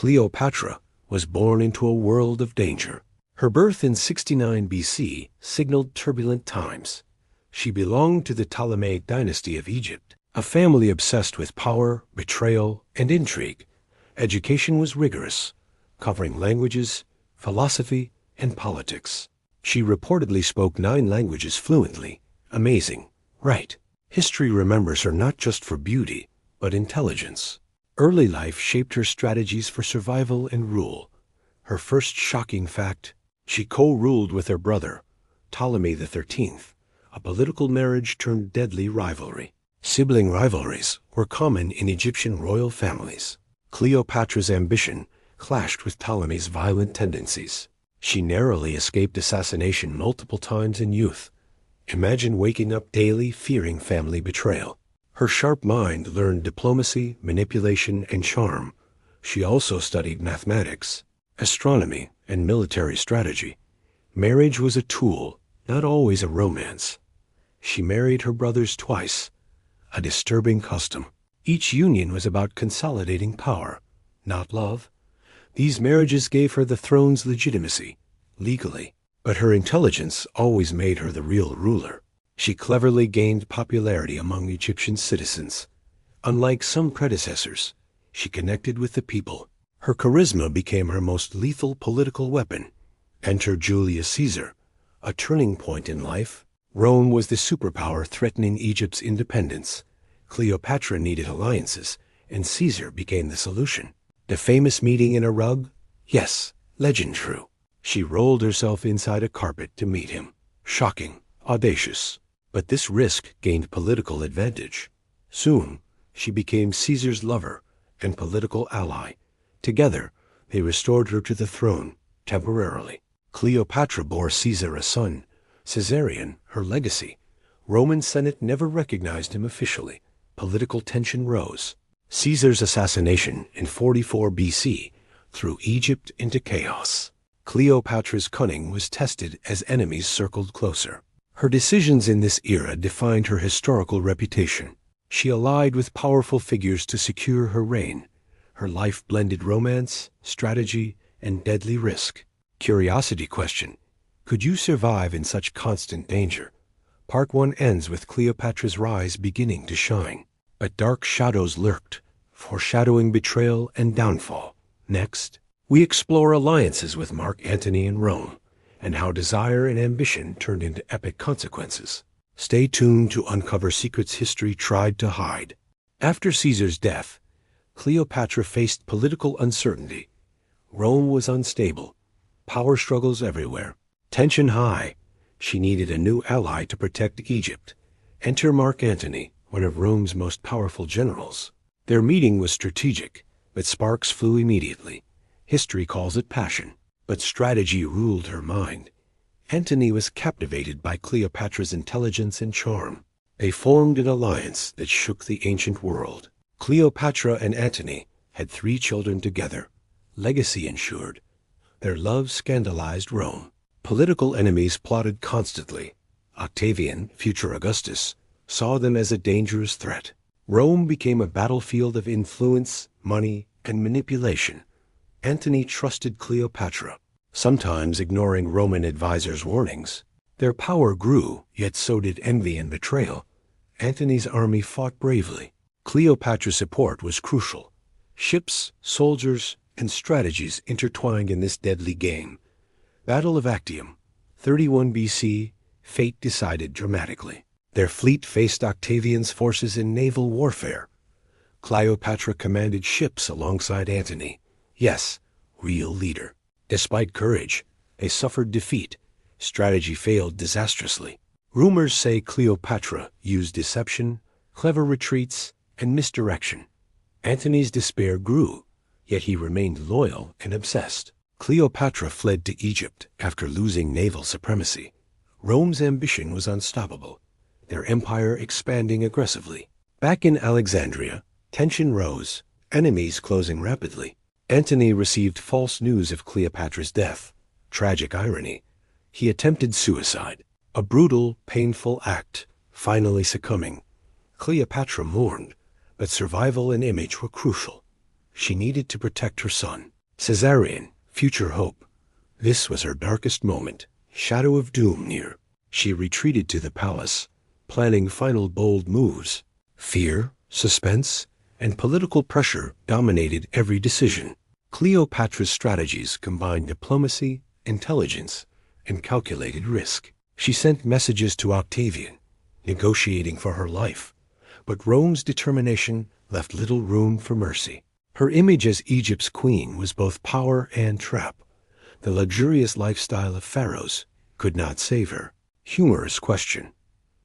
Cleopatra was born into a world of danger. Her birth in 69 BC signaled turbulent times. She belonged to the Ptolemaic dynasty of Egypt, a family obsessed with power, betrayal, and intrigue. Education was rigorous, covering languages, philosophy, and politics. She reportedly spoke 9 languages fluently. Amazing, right? History remembers her not just for beauty, but intelligence. Early life shaped her strategies for survival and rule. Her first shocking fact: she co-ruled with her brother, Ptolemy XIII, a political marriage turned deadly rivalry. Sibling rivalries were common in Egyptian royal families. Cleopatra's ambition clashed with Ptolemy's violent tendencies. She narrowly escaped assassination multiple times in youth. Imagine waking up daily fearing family betrayal. Her sharp mind learned diplomacy, manipulation, and charm. She also studied mathematics, astronomy, and military strategy. Marriage was a tool, not always a romance. She married her brothers twice, a disturbing custom. Each union was about consolidating power, not love. These marriages gave her the throne's legitimacy, legally, but her intelligence always made her the real ruler. She cleverly gained popularity among Egyptian citizens. Unlike some predecessors, she connected with the people. Her charisma became her most lethal political weapon. Enter Julius Caesar, a turning point in life. Rome was the superpower threatening Egypt's independence. Cleopatra needed alliances, and Caesar became the solution. The famous meeting in a rug? Yes, legend true. She rolled herself inside a carpet to meet him. Shocking, audacious. But this risk gained political advantage. Soon, she became Caesar's lover and political ally. Together, they restored her to the throne, temporarily. Cleopatra bore Caesar a son, Caesarion, her legacy. Roman Senate never recognized him officially. Political tension rose. Caesar's assassination in 44 BC threw Egypt into chaos. Cleopatra's cunning was tested as enemies circled closer. Her decisions in this era defined her historical reputation. She allied with powerful figures to secure her reign. Her life blended romance, strategy, and deadly risk. Curiosity question: could you survive in such constant danger? Part 1 ends with Cleopatra's rise beginning to shine. But dark shadows lurked, foreshadowing betrayal and downfall. Next, we explore alliances with Mark Antony in Rome, and how desire and ambition turned into epic consequences. Stay tuned to uncover secrets history tried to hide. After Caesar's death, Cleopatra faced political uncertainty. Rome was unstable, power struggles everywhere, tension high. She needed a new ally to protect Egypt. Enter Mark Antony, one of Rome's most powerful generals. Their meeting was strategic, but sparks flew immediately. History calls it passion, but strategy ruled her mind. Antony was captivated by Cleopatra's intelligence and charm. They formed an alliance that shook the ancient world. Cleopatra and Antony had 3 children together, legacy ensured. Their love scandalized Rome. Political enemies plotted constantly. Octavian, future Augustus, saw them as a dangerous threat. Rome became a battlefield of influence, money, and manipulation. Antony trusted Cleopatra, sometimes ignoring Roman advisors' warnings. Their power grew, yet so did envy and betrayal. Antony's army fought bravely. Cleopatra's support was crucial. Ships, soldiers, and strategies intertwined in this deadly game. Battle of Actium, 31 BC, fate decided dramatically. Their fleet faced Octavian's forces in naval warfare. Cleopatra commanded ships alongside Antony. Yes, real leader. Despite courage, they suffered defeat. Strategy failed disastrously. Rumors say Cleopatra used deception, clever retreats, and misdirection. Antony's despair grew, yet he remained loyal and obsessed. Cleopatra fled to Egypt after losing naval supremacy. Rome's ambition was unstoppable, their empire expanding aggressively. Back in Alexandria, tension rose, enemies closing rapidly. Antony received false news of Cleopatra's death. Tragic irony. He attempted suicide, a brutal, painful act, finally succumbing. Cleopatra mourned, but survival and image were crucial. She needed to protect her son. Caesarion, future hope. This was her darkest moment. Shadow of doom near. She retreated to the palace, planning final bold moves. Fear, suspense, and political pressure dominated every decision. Cleopatra's strategies combined diplomacy, intelligence, and calculated risk. She sent messages to Octavian, negotiating for her life, but Rome's determination left little room for mercy. Her image as Egypt's queen was both power and trap. The luxurious lifestyle of pharaohs could not save her. Humorous question.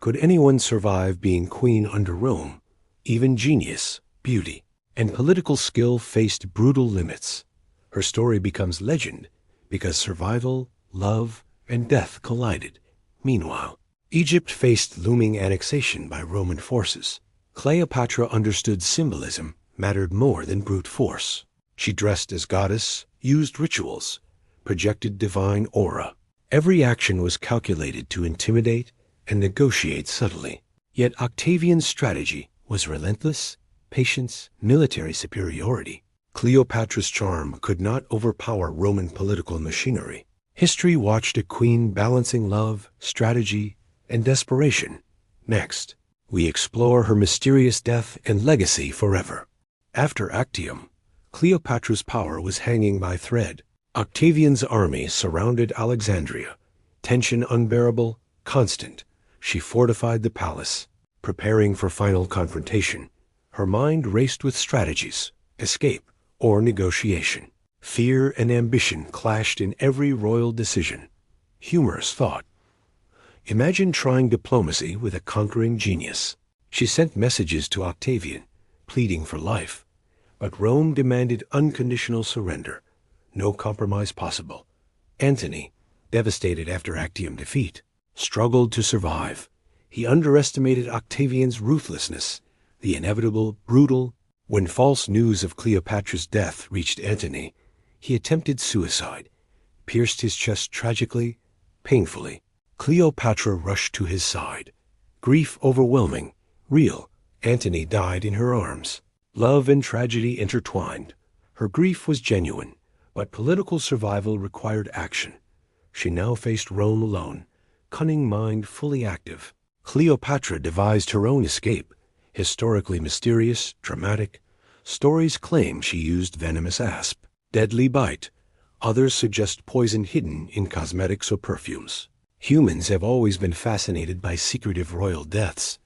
Could anyone survive being queen under Rome? Even genius, beauty, and political skill faced brutal limits. Her story becomes legend because survival, love, and death collided. Meanwhile, Egypt faced looming annexation by Roman forces. Cleopatra understood symbolism mattered more than brute force. She dressed as goddess, used rituals, projected divine aura. Every action was calculated to intimidate and negotiate subtly. Yet Octavian's strategy was relentless, patience, military superiority. Cleopatra's charm could not overpower Roman political machinery. History watched a queen balancing love, strategy, and desperation. Next, we explore her mysterious death and legacy forever. After Actium, Cleopatra's power was hanging by thread. Octavian's army surrounded Alexandria. Tension unbearable, constant. She fortified the palace, preparing for final confrontation. Her mind raced with strategies, escape, or negotiation. Fear and ambition clashed in every royal decision. Humorous thought. Imagine trying diplomacy with a conquering genius. She sent messages to Octavian, pleading for life. But Rome demanded unconditional surrender. No compromise possible. Antony, devastated after Actium defeat, struggled to survive. He underestimated Octavian's ruthlessness, the inevitable, brutal. When false news of Cleopatra's death reached Antony, he attempted suicide, pierced his chest tragically, painfully. Cleopatra rushed to his side. Grief overwhelming, real. Antony died in her arms. Love and tragedy intertwined. Her grief was genuine, but political survival required action. She now faced Rome alone, cunning mind fully active. Cleopatra devised her own escape, historically mysterious, dramatic. Stories claim she used venomous asp, deadly bite. Others suggest poison hidden in cosmetics or perfumes. Humans have always been fascinated by secretive royal deaths.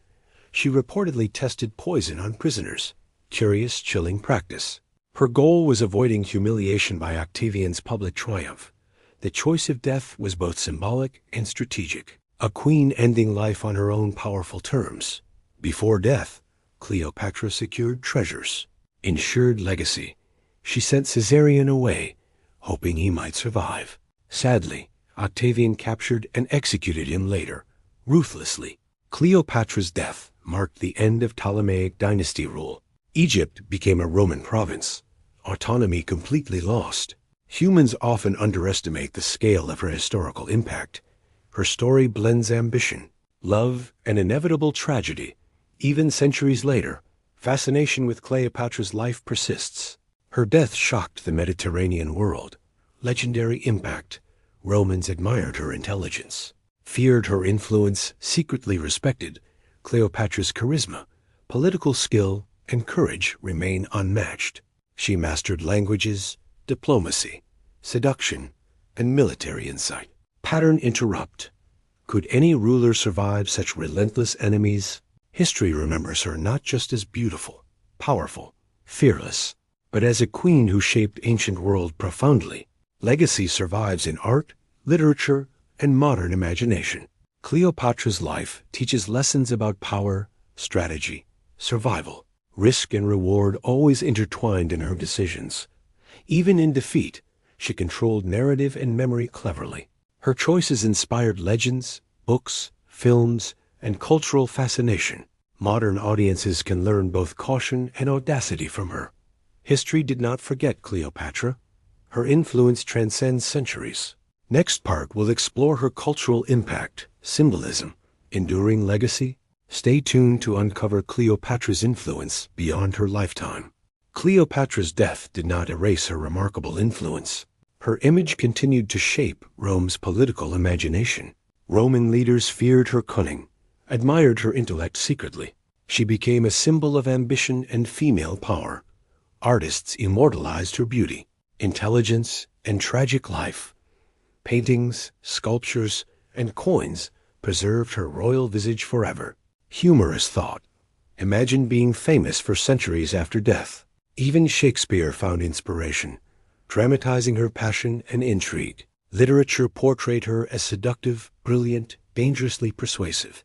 She reportedly tested poison on prisoners. Curious, chilling practice. Her goal was avoiding humiliation by Octavian's public triumph. The choice of death was both symbolic and strategic. A queen ending life on her own powerful terms. Before death, Cleopatra secured treasures, ensured legacy. She sent Caesarion away, hoping he might survive. Sadly, Octavian captured and executed him later, ruthlessly. Cleopatra's death marked the end of Ptolemaic dynasty rule. Egypt became a Roman province, autonomy completely lost. Humans often underestimate the scale of her historical impact. Her story blends ambition, love, and inevitable tragedy. Even centuries later, fascination with Cleopatra's life persists. Her death shocked the Mediterranean world. Legendary impact. Romans admired her intelligence, feared her influence, secretly respected. Cleopatra's charisma, political skill, and courage remain unmatched. She mastered languages, diplomacy, seduction, and military insight. Pattern interrupt. Could any ruler survive such relentless enemies? History remembers her not just as beautiful, powerful, fearless, but as a queen who shaped ancient world profoundly. Legacy survives in art, literature, and modern imagination. Cleopatra's life teaches lessons about power, strategy, survival. Risk and reward always intertwined in her decisions. Even in defeat, she controlled narrative and memory cleverly. Her choices inspired legends, books, films, and cultural fascination. Modern audiences can learn both caution and audacity from her. History did not forget Cleopatra. Her influence transcends centuries. Next part will explore her cultural impact, symbolism, enduring legacy. Stay tuned to uncover Cleopatra's influence beyond her lifetime. Cleopatra's death did not erase her remarkable influence. Her image continued to shape Rome's political imagination. Roman leaders feared her cunning, admired her intellect secretly. She became a symbol of ambition and female power. Artists immortalized her beauty, intelligence, and tragic life. Paintings, sculptures, and coins preserved her royal visage forever. Humorous thought. Imagine being famous for centuries after death. Even Shakespeare found inspiration, dramatizing her passion and intrigue. Literature portrayed her as seductive, brilliant, dangerously persuasive.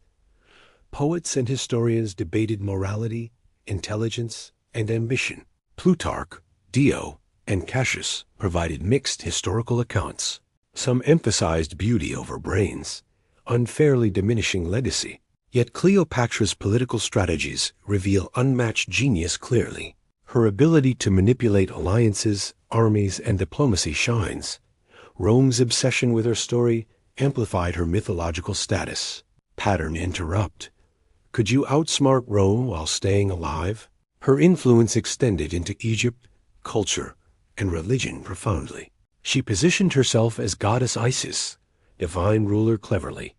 Poets and historians debated morality, intelligence, and ambition. Plutarch, Dio, and Cassius provided mixed historical accounts. Some emphasized beauty over brains, unfairly diminishing legacy. Yet Cleopatra's political strategies reveal unmatched genius clearly. Her ability to manipulate alliances, armies, and diplomacy shines. Rome's obsession with her story amplified her mythological status. Pattern interrupt. Could you outsmart Rome while staying alive? Her influence extended into Egypt, culture, and religion profoundly. She positioned herself as goddess Isis, divine ruler cleverly.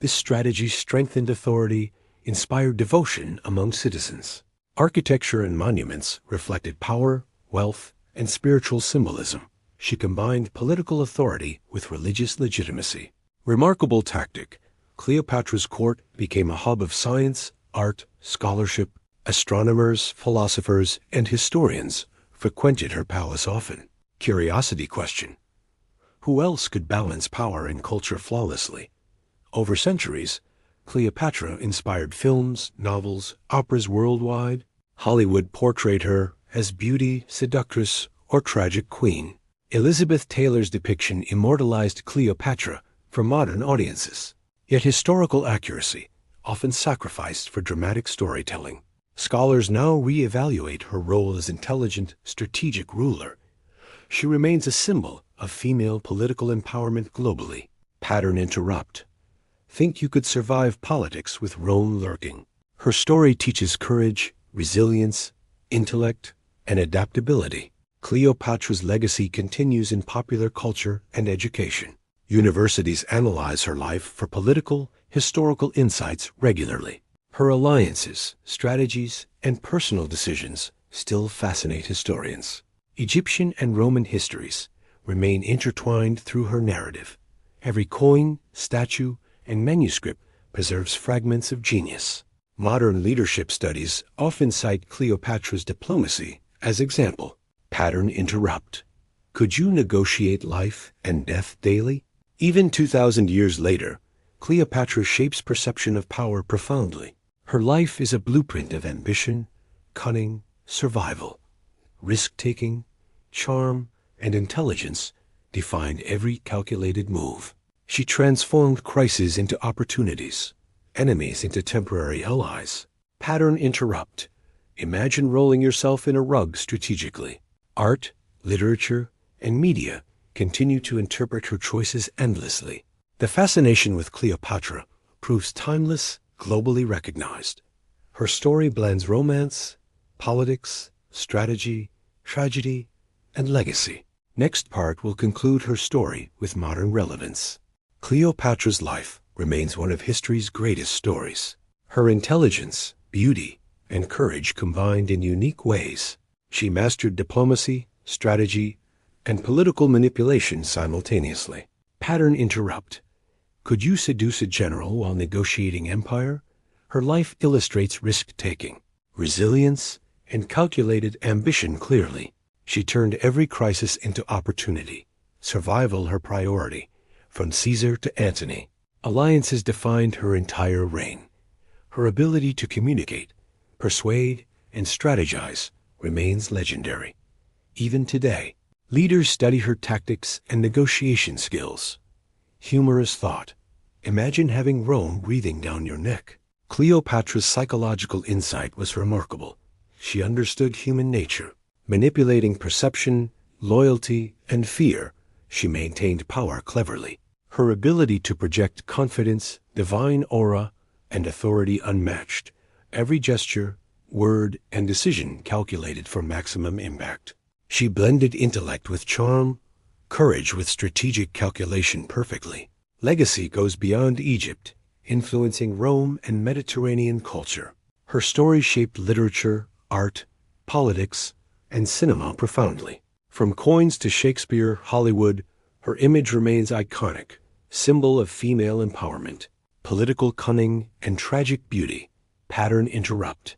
This strategy strengthened authority, inspired devotion among citizens. Architecture and monuments reflected power, wealth, and spiritual symbolism. She combined political authority with religious legitimacy. Remarkable tactic. Cleopatra's court became a hub of science, art, scholarship. Astronomers, philosophers, and historians frequented her palace often. Curiosity question. Who else could balance power and culture flawlessly? Over centuries, Cleopatra inspired films, novels, operas worldwide. Hollywood portrayed her as beauty, seductress, or tragic queen. Elizabeth Taylor's depiction immortalized Cleopatra for modern audiences. Yet historical accuracy often sacrificed for dramatic storytelling. Scholars now re-evaluate her role as intelligent, strategic ruler. She remains a symbol of female political empowerment globally. Pattern interrupt. Think you could survive politics with Rome lurking? Her story teaches courage, resilience, intellect, and adaptability. Cleopatra's legacy continues in popular culture and education. Universities analyze her life for political, historical insights regularly. Her alliances, strategies, and personal decisions still fascinate historians. Egyptian and Roman histories remain intertwined through her narrative. Every coin, statue, and manuscript preserves fragments of genius. Modern leadership studies often cite Cleopatra's diplomacy as example. Pattern interrupt. Could you negotiate life and death daily? Even 2,000 years later, Cleopatra shapes perception of power profoundly. Her life is a blueprint of ambition, cunning, survival. Risk-taking, charm, and intelligence defined every calculated move. She transformed crises into opportunities, enemies into temporary allies. Pattern interrupt. Imagine rolling yourself in a rug strategically. Art, literature, and media continue to interpret her choices endlessly. The fascination with Cleopatra proves timeless, globally recognized. Her story blends romance, politics, strategy, tragedy, and legacy. Next part will conclude her story with modern relevance. Cleopatra's life remains one of history's greatest stories. Her intelligence, beauty, and courage combined in unique ways. She mastered diplomacy, strategy, and political manipulation simultaneously. Pattern interrupt. Could you seduce a general while negotiating empire? Her life illustrates risk-taking, resilience, and calculated ambition clearly. She turned every crisis into opportunity, survival her priority, from Caesar to Antony. Alliances defined her entire reign. Her ability to communicate, persuade, and strategize remains legendary. Even today, leaders study her tactics and negotiation skills. Humorous thought. Imagine having Rome breathing down your neck. Cleopatra's psychological insight was remarkable. She understood human nature. Manipulating perception, loyalty, and fear, she maintained power cleverly. Her ability to project confidence, divine aura, and authority unmatched. Every gesture, word, and decision calculated for maximum impact. She blended intellect with charm, courage with strategic calculation perfectly. Legacy goes beyond Egypt, influencing Rome and Mediterranean culture. Her story shaped literature, art, politics, and cinema profoundly. From coins to Shakespeare, Hollywood, her image remains iconic, symbol of female empowerment, political cunning, and tragic beauty. Pattern interrupt.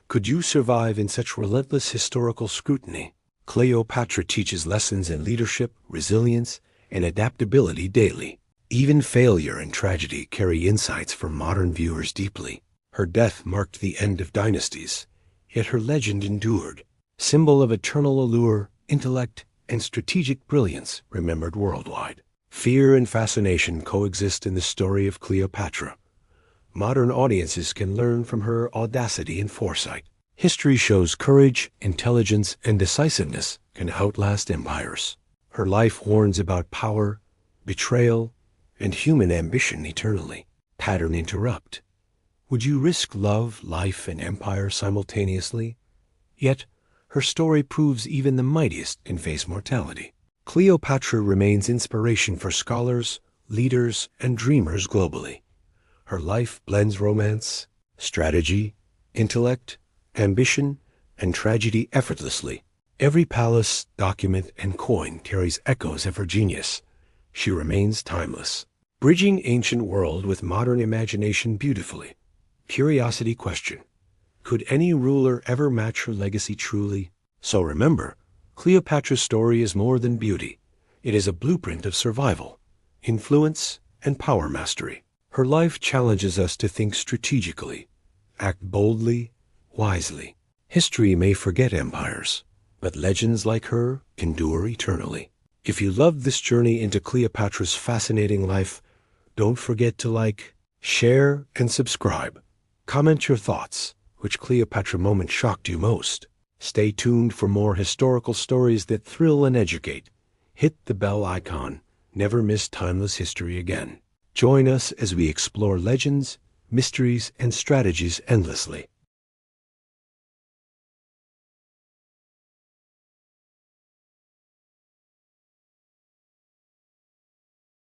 Could you survive in such relentless historical scrutiny? Cleopatra teaches lessons in leadership, resilience, and adaptability daily. Even failure and tragedy carry insights for modern viewers deeply. Her death marked the end of dynasties, yet her legend endured. Symbol of eternal allure, intellect, and strategic brilliance remembered worldwide. Fear and fascination coexist in the story of Cleopatra. Modern audiences can learn from her audacity and foresight. History shows courage, intelligence, and decisiveness can outlast empires. Her life warns about power, betrayal, and human ambition eternally. Pattern interrupt. Would you risk love, life, and empire simultaneously? Yet, her story proves even the mightiest can face mortality. Cleopatra remains inspiration for scholars, leaders, and dreamers globally. Her life blends romance, strategy, intellect, ambition, and tragedy effortlessly. Every palace, document, and coin carries echoes of her genius. She remains timeless, bridging ancient world with modern imagination beautifully. Curiosity question. Could any ruler ever match her legacy truly? So remember, Cleopatra's story is more than beauty. It is a blueprint of survival, influence, and power mastery. Her life challenges us to think strategically, act boldly, wisely. History may forget empires, but legends like her endure eternally. If you loved this journey into Cleopatra's fascinating life, don't forget to like, share, and subscribe. Comment your thoughts. Which Cleopatra moment shocked you most? Stay tuned for more historical stories that thrill and educate. Hit the bell icon. Never miss timeless history again. Join us as we explore legends, mysteries, and strategies endlessly.